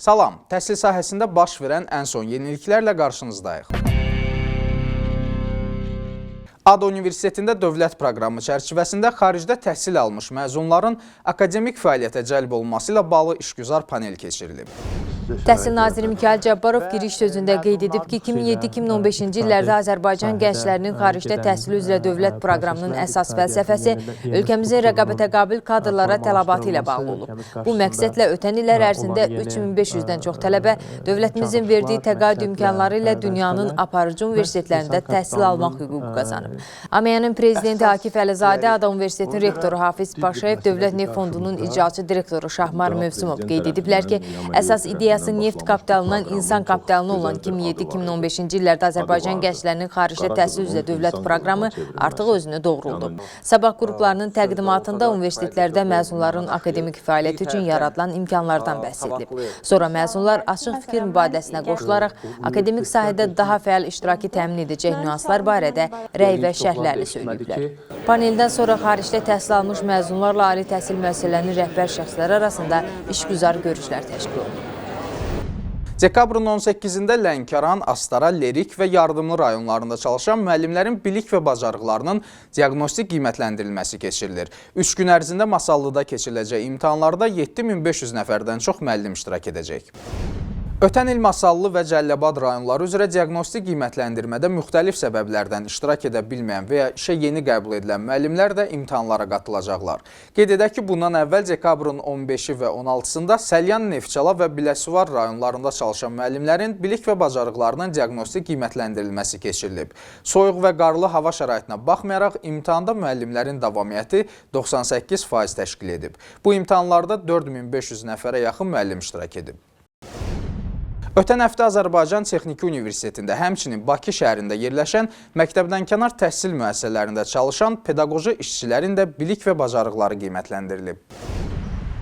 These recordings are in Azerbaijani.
Salam, təhsil sahəsində baş verən ən son yeniliklərlə qarşınızdayıq. ADA Universitetində dövlət proqramı çərçivəsində xaricdə təhsil almış məzunların akademik fəaliyyətə cəlb olunması ilə bağlı işgüzar panel keçirilib. Təhsil naziri Mikayıl Cabbarov giriş sözündə qeyd edib ki, 2007-2015-ci illərdə Azərbaycan gənclərinin xaricdə təhsil üzrə dövlət proqramının əsas fəlsəfəsi ölkəmizin rəqabətə qabil kadrlara tələbatı ilə bağlı olub. Bu məqsədlə ötən illər ərzində 3500-dən çox tələbə dövlətimizin verdiyi təqaüd imkanları ilə dünyanın aparıcı universitetlərində təhsil almaq hüququ qazanıb. AMEA-nın prezidenti Akif Əlizadə, ADA Universitetinin rektoru Hafiz Paşayev, Dövlət Neft Fondunun icraçı direktoru Şahmar Mövsümov qeyd ediblər ki, əsas ideyası neft kapitalından insan kapitalına olan 2007-2015-ci illərdə Azərbaycan gənclərinin xaricdə təhsil üzrə dövlət proqramı artıq özünü doğruldu. Sabah qruplarının təqdimatında universitetlərdə məzunların akademik fəaliyyət üçün yaradılan imkanlardan bəhs edilib. Sonra məzunlar açıq fikir mübadiləsinə qoşularaq akademik sahədə daha fəal iştiraki təmin edəcək nüanslar barədə rəy və şərhlərini söyləyiblər. Paneldən sonra xaricdə təhsil almış məzunlarla ali təhsil müəssisələrinin rəhbər şəxsləri arasında işgüzar görüşlər təşkil olunub. Dekabrın 18-də Lənkəran, Astara, Lerik və Yardımlı rayonlarında çalışan müəllimlərin bilik və bacarıqlarının diaqnostik qiymətləndirilməsi keçirilir. 3 gün ərzində Masallıda keçiriləcək imtahanlarda 7500 nəfərdən çox müəllim iştirak edəcək. Ötən il Masallı və Cəlilabad rayonları üzrə diaqnostik qiymətləndirmədə müxtəlif səbəblərdən iştirak edə bilməyən və ya işə yeni qəbul edilən müəllimlər də imtahanlara qatılacaqlar. Qeyd edək ki, bundan əvvəl dekabrın 15-i və 16-sında Səlyan, Neftçala və Biləsuvar rayonlarında çalışan müəllimlərin bilik və bacarıqlarının diaqnostik qiymətləndirilməsi keçirilib. Soyuq və qarlı hava şəraitinə baxmayaraq, imtahanda müəllimlərin davamiyyəti 98% təşkil edib. Bu imtahanlarda 4500 nəfərə yaxın müəllim iştirak edib. Ötən həftə Azərbaycan Texniki Universitetində, həmçinin Bakı şəhərində yerləşən məktəbdənkənar təhsil müəssisələrində çalışan pedaqoji işçilərin də bilik və bacarıqları qiymətləndirilib.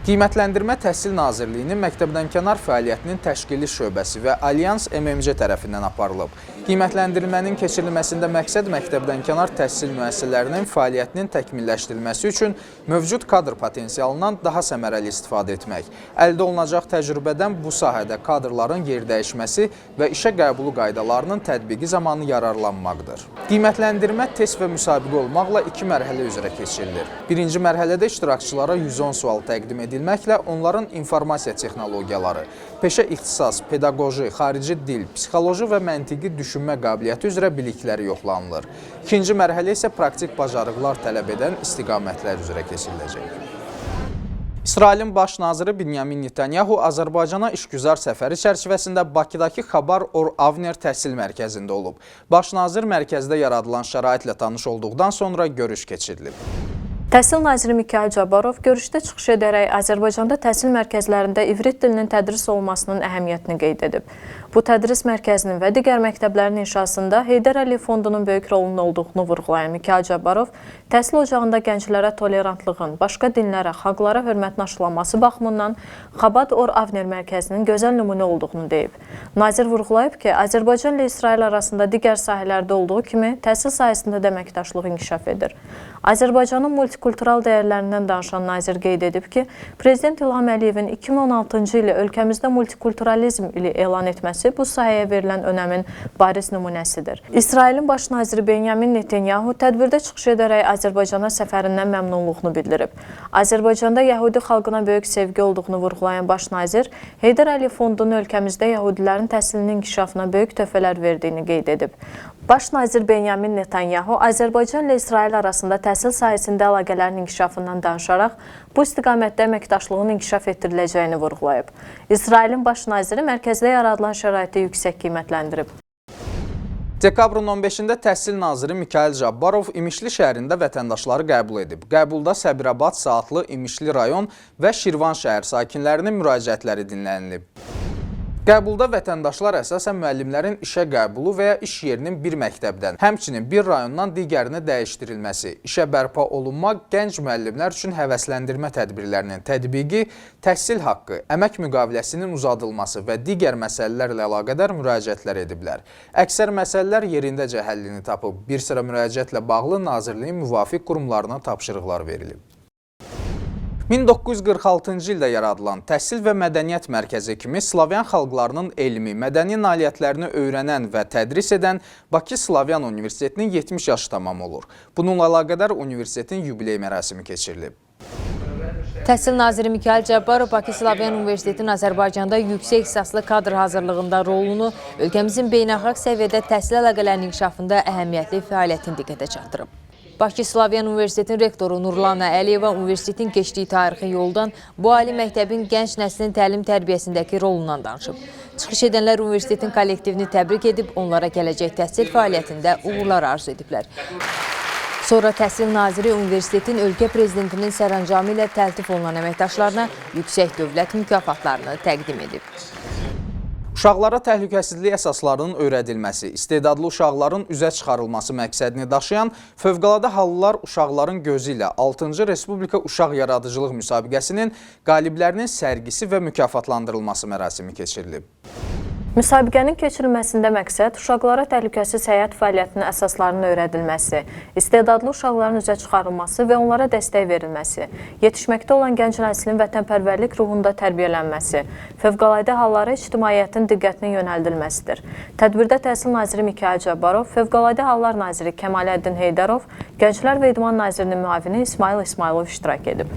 Qiymətləndirmə Təhsil Nazirliyinin məktəbdənkənar fəaliyyətinin təşkili şöbəsi və Alyans MMC tərəfindən aparılıb. Qiymətləndirilmənin keçirilməsində məqsəd məktəbdənkənar təhsil müəssisələrinin fəaliyyətinin təkmilləşdirilməsi üçün mövcud kadr potensialından daha səmərəli istifadə etmək, əldə olunacaq təcrübədən bu sahədə kadrların yerdəyişməsi və işə qəbulu qaydalarının tətbiqi zamanı yararlanmaqdır. Qiymətləndirmə test və müsabiqə olmaqla 2 mərhələ üzrə keçirilir. Birinci mərhələdə iştirakçılara 110 sual təqdim edilməklə onların informasiya texnologiyaları, peşə ixtisas, pedaqoji, xarici dil, psixoloji və məntiqi düşünmə qabiliyyəti üzrə bilikləri yoxlanılır. İkinci mərhələ isə praktik bacarıqlar tələb edən istiqamətlər üzrə keçiriləcək. İsrailin baş naziri Binyamin Netanyahu Azərbaycana işgüzar səfəri çərçivəsində Bakıdakı Xabar Or Avner təhsil mərkəzində olub. Baş nazir mərkəzdə yaradılan şəraitlə tanış olduqdan sonra görüş keçirilib. Təhsil naziri Mikayıl Cabbarov görüşdə çıxış edərək Azərbaycanda təhsil mərkəzlərində ivrit dilinin tədris olunmasının əhəmiyyətini qeyd edib. Bu tədris mərkəzinin və digər məktəblərin inşasında Heydər Əliyev Fondunun böyük rolunun olduğunu vurğulayan Mikayıl Cabbarov, təhsil ocağında gənclərə tolerantlığın, başqa dinlərə, xalqlara hörmətin aşılanması baxımından Xabad Or Avner mərkəzinin gözəl nümunə olduğunu deyib. Nazir vurğulayıb ki, Azərbaycan ilə İsrail arasında digər sahələrdə olduğu kimi təhsil sahəsində də əməkdaşlıq inkişaf edir. Azərbaycanın multikultural dəyərlərindən danışan nazir qeyd edib ki, Prezident İlham Əliyevin 2016-cı ili ölkəmizdə multikulturalizm ili elan etməsi bu sahəyə verilən önəmin bariz nümunəsidir. İsrailin baş naziri Benyamin Netanyahu tədbirdə çıxış edərək Azərbaycana səfərindən məmnunluğunu bildirib. Azərbaycanda Yəhudi xalqına böyük sevgi olduğunu vurğulayan baş nazir, Heydər Əliyev Fondunun ölkəmizdə Yəhudilərin təhsilinin inkişafına böyük töhfələr verdiyini qeyd edib. Baş nazir Benyamin Netanyahu Azərbaycan ilə İsrail arasında təhsil sahəsində əlaqələrin inkişafından danışaraq, bu istiqamətdə əməkdaşlığın inkişaf etdiriləcəyini vurğulayıb. İsrailin baş naziri mərkəzdə yaradılan şəraiti yüksək qiymətləndirib. Dekabrın 15-də Təhsil naziri Mikayıl Cabbarov İmişli şəhərində vətəndaşları qəbul edib. Qəbulda Səbirabad, Saatlı, İmişli rayon və Şirvan şəhər sakinlərinin müraciətləri dinlənilib. Qəbulda vətəndaşlar əsasən müəllimlərin işə qəbulu və ya iş yerinin bir məktəbdən, həmçinin bir rayondan digərinə dəyişdirilməsi, işə bərpa olunmaq, gənc müəllimlər üçün həvəsləndirmə tədbirlərinin tətbiqi, təhsil haqqı, əmək müqaviləsinin uzadılması və digər məsələlərlə əlaqədar müraciətlər ediblər. Əksər məsələlər yerindəcə həllini tapıb, bir sıra müraciətlə bağlı Nazirliyin müvafiq qurumlarına tapşırıqlar verilib. 1946-cı ildə yaradılan Təhsil və Mədəniyyət Mərkəzi kimi Slavyan xalqlarının elmi, mədəni nailiyyətlərini öyrənən və tədris edən Bakı Slavyan Universitetinin 70 yaşı tamam olur. Bununla əlaqədar universitetin yubiley mərasimi keçirilib. Təhsil naziri Mikayıl Cabbarov Bakı Slavyan Universitetinin Azərbaycanda yüksək ixtisaslı kadr hazırlığında rolunu, ölkəmizin beynəlxalq səviyyədə təhsil əlaqələrinin inkişafında əhəmiyyətli fəaliyyətini diqqətə çatdırıb. Bakı Slavyan Universitetinin rektoru Nurlana Əliyeva universitetin keçdiyi tarixi yoldan bu ali məktəbin gənc nəslin təlim-tərbiyəsindəki rolundan danışıb. Çıxış edənlər universitetin kollektivini təbrik edib, onlara gələcək təhsil fəaliyyətində uğurlar arzu ediblər. Sonra Təhsil Naziri universitetin ölkə prezidentinin sərəncamı ilə təltif olunan əməkdaşlarına yüksək dövlət mükafatlarını təqdim edib. Uşaqlara təhlükəsizlik əsaslarının öyrədilməsi, istedadlı uşaqların üzə çıxarılması məqsədini daşıyan Fövqəladə Hallar Uşaqların Gözü ilə 6-cı Respublika Uşaq Yaradıcılıq müsabiqəsinin qaliblərinin sərgisi və mükafatlandırılması mərasimi keçirilib. Müsabiqənin keçirilməsində məqsəd uşaqlara təhlükəsiz həyat fəaliyyətinin əsaslarının öyrədilməsi, istedadlı uşaqların üzə çıxarılması və onlara dəstək verilməsi, yetişməkdə olan gənc nəslin vətənpərvərlik ruhunda tərbiyələnməsi, fövqəladə hallara ictimaiyyətin diqqətinin yönəldilməsidir. Tədbirdə Təhsil naziri Mikayıl Cabbarov, Fövqəladə Hallar naziri Kəmaləddin Heydərov, Gənclər və İdman nazirinin müavini İsmail İsmailov iştirak edib.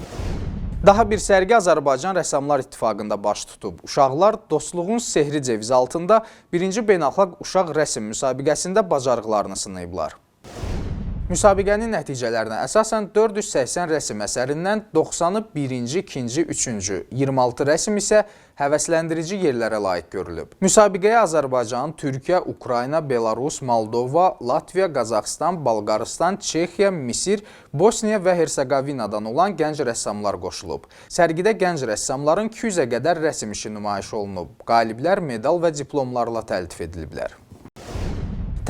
Daha bir sərgi Azərbaycan Rəssamlar İttifaqında baş tutub. Uşaqlar dostluğun sehri cevizi altında 1-ci beynəlxalq uşaq rəsm müsabiqəsində bacarıqlarını sınayıblar. Müsabiqənin nəticələrinə əsasən 480 rəsm əsərindən 90-ı 1-ci, 2-ci, 3-cü, 26 rəsm isə həvəsləndirici yerlərə layiq görülüb. Müsabiqəyə Azərbaycan, Türkiyə, Ukrayna, Belarus, Moldova, Latviya, Qazaxıstan, Bolqarıstan, Çexiya, Misir, Bosniya və Hersegovinadan olan gənc rəssamlar qoşulub. Sərgidə gənc rəssamların 200-ə qədər rəsm işi nümayiş olunub. Qaliblər medal və diplomlarla təltif ediliblər.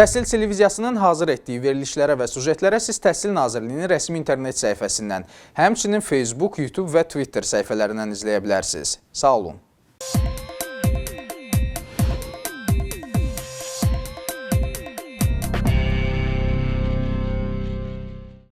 Təhsil televiziyasının hazır etdiyi verilişlərə və sujetlərə siz Təhsil Nazirliyinin rəsmi internet səhifəsindən, həmçinin Facebook, YouTube və Twitter səhifələrindən izləyə bilərsiniz. Sağ olun.